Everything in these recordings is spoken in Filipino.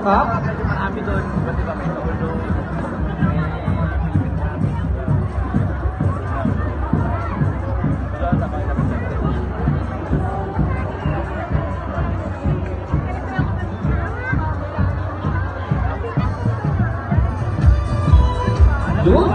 Cup? Marami doon, iba't iba may ulo. Doon?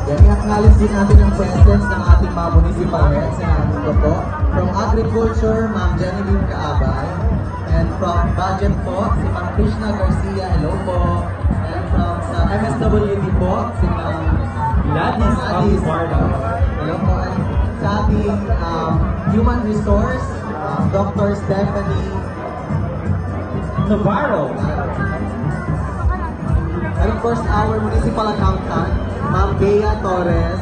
I-acknowledge din natin ang presence ng ating mga municipal heads na nandito po. From Agriculture, Ma'am Genevieve Kaabay. And from Budget po, si Ma'am Krishna Garcia, hello po. And from sa MSWD po, si Ma'am Gladys Aguibarda. Hello po. And sa ating Human Resource, Dr. Stephanie Navarro. And of course, our municipal accountant, Ma'am Bea Torres.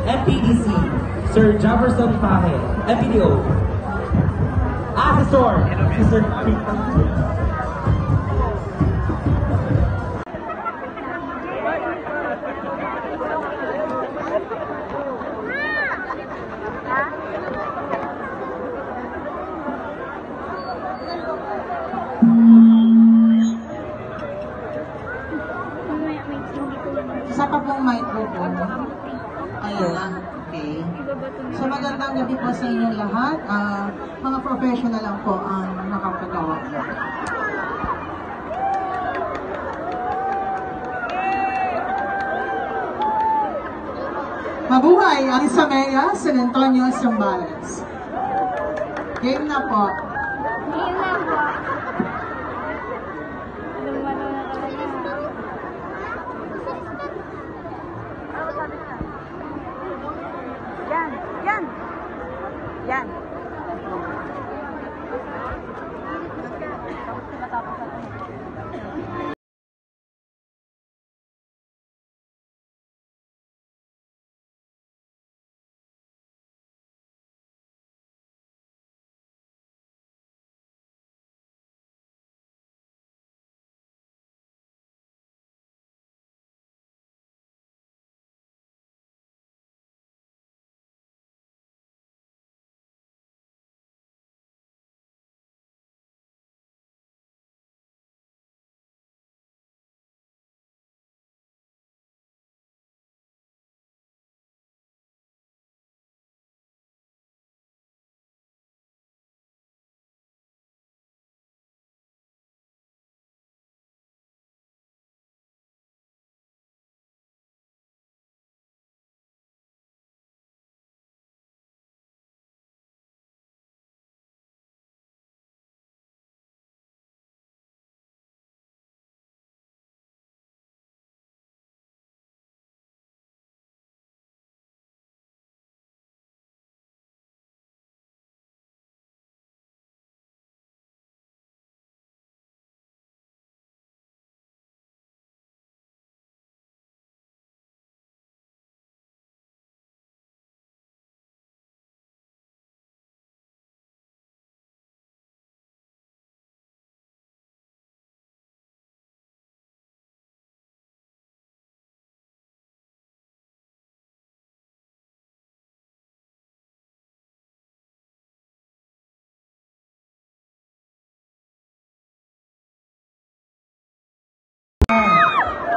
MPDC, Sir Jefferson Pahe. MPDO. Assessor, si Sir Isa pa pong microphone. Ayun lang. Okay. So magandang gabi po sa inyong lahat. Mga professional lang po ang nakapagawa. Mabuhay ang Isamea San Antonio Zambales. Game na po. Game na po. Lumano na talaga. Yan. Yan. Yan.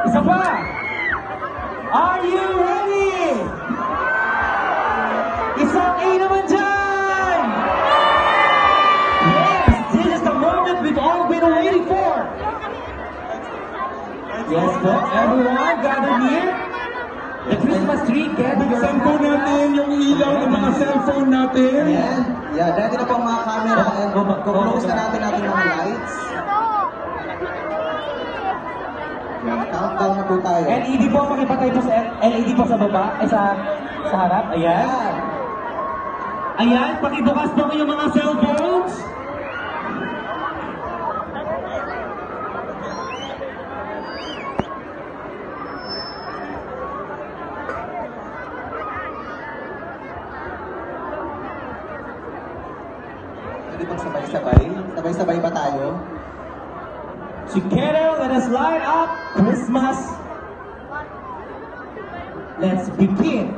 Isa pa! Are you ready? Isang A naman dyan! Yes! This is the moment we've all been waiting for! Yes po, everyone gathered here. The Christmas tree, get your... Buksan po natin yung ilaw ng mga cellphone natin. Ayan. Yeah, ready na po ang mga camera. And close na natin natin mga lights. Countdown na po tayo. LED po, pakipatay po sa LED po sa baba, ay sa harap. Ayan. Ayan, pakibukas po yung mga cellphones. pwede bang sabay-sabay? Sabay-sabay ba tayo? Together, let us light up Christmas. Let's begin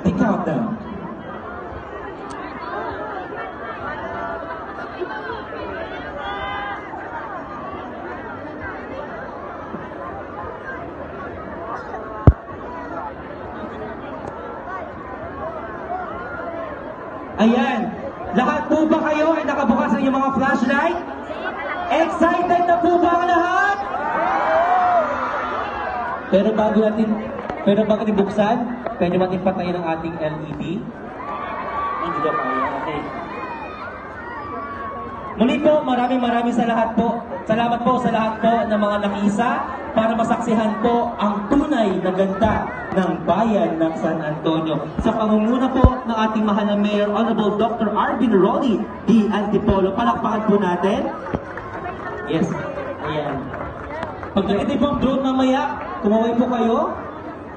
the countdown. Ayan. Lahat po ba kayo ay nakabukas ang inyong mga flashlight? Excited na po ba ang lahat? Pero bago natin buksan, pwede natin patayin ang ating LED. Hindi daw kaya. Okay. Muli po, maraming sa lahat po. Salamat po sa lahat po ng mga nakiisa para masaksihan po ang tunay na ganda ng bayan ng San Antonio. Sa pangunguna po ng ating mahal na Mayor, Honorable Dr. Arvin Rolly D. Antipolo. Palakpakan po natin. Yes, ayan. Paglagay din po ang drone mamaya, kumaway po kayo.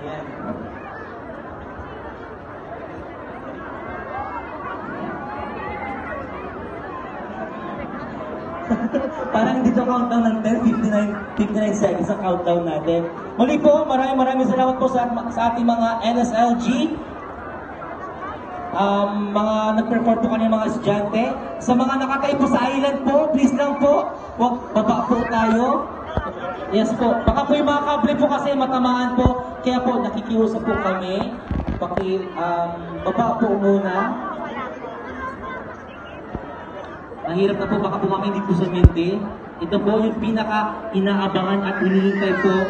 Ayan. Parang dito countdown ng 59 seconds ang countdown natin. Muli po, maraming salamat po sa ating mga NSLG. Mga nag-perform po kanina mga estudyante. Sa mga nakatay po sa island po, please lang po, huwag baba po tayo. Yes po, baka po yung mga kable po kasi matamaan po, kaya po nakikiusap po kami. Baba po muna. Mahirap na po, baka po kami hindi po sa mente. Ito po yung pinaka-inaabangan at hinihintay po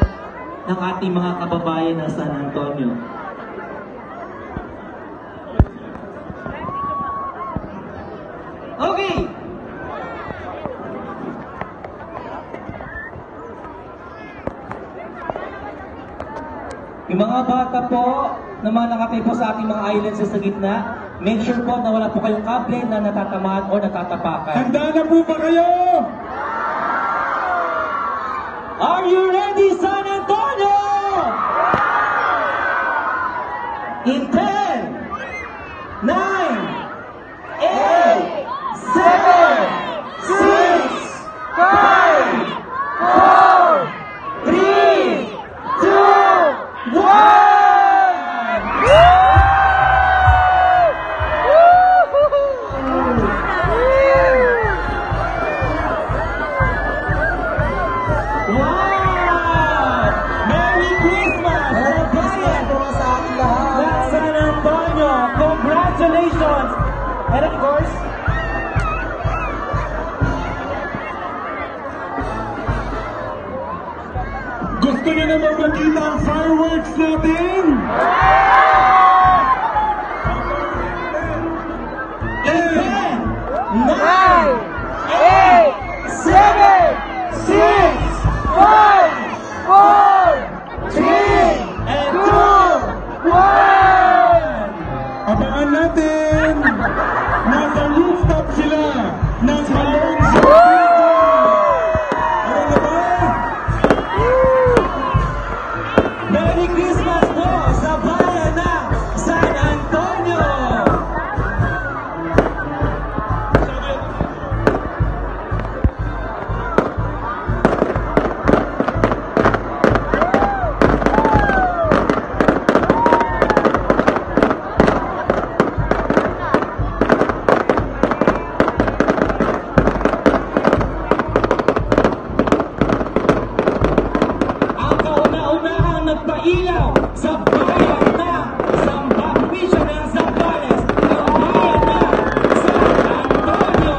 ng ating mga kababayan ng San Antonio. Okay! Yung mga bata po na mga nakatay po sa ating mga islands sa gitna, make sure po na wala po kayong kable na natatamaan o natatapakan. Handa na po ba kayo? Are you ready, San Antonio? In 10, 9, 8, 7, 6, 5, 4, 3, 2, 1! Congratulations! And of course, Gusto niyo naman makita ang fireworks natin? 10, 9, 8, 7, 6, 5, 4, 3, 2, 1! Abangan natin! Nasa rooftop sila ng Alonso. Ano na ba? Merry Christmas po sa bayan ng San Antonio! Nagpailaw sa bayan ng Zambales, probinsya ng Zambales, ang bayan ng San Antonio.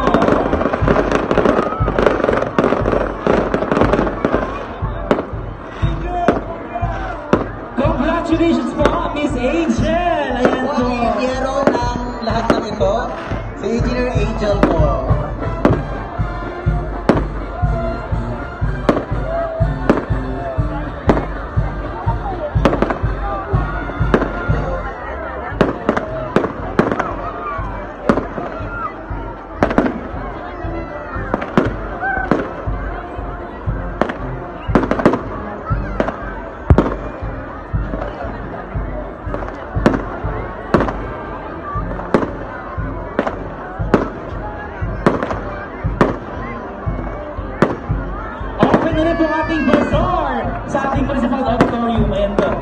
Congratulations po, Miss Angel! Ayan Po, po. ang hero ng lahat ng ito, si Engineer Angel po. auditorium and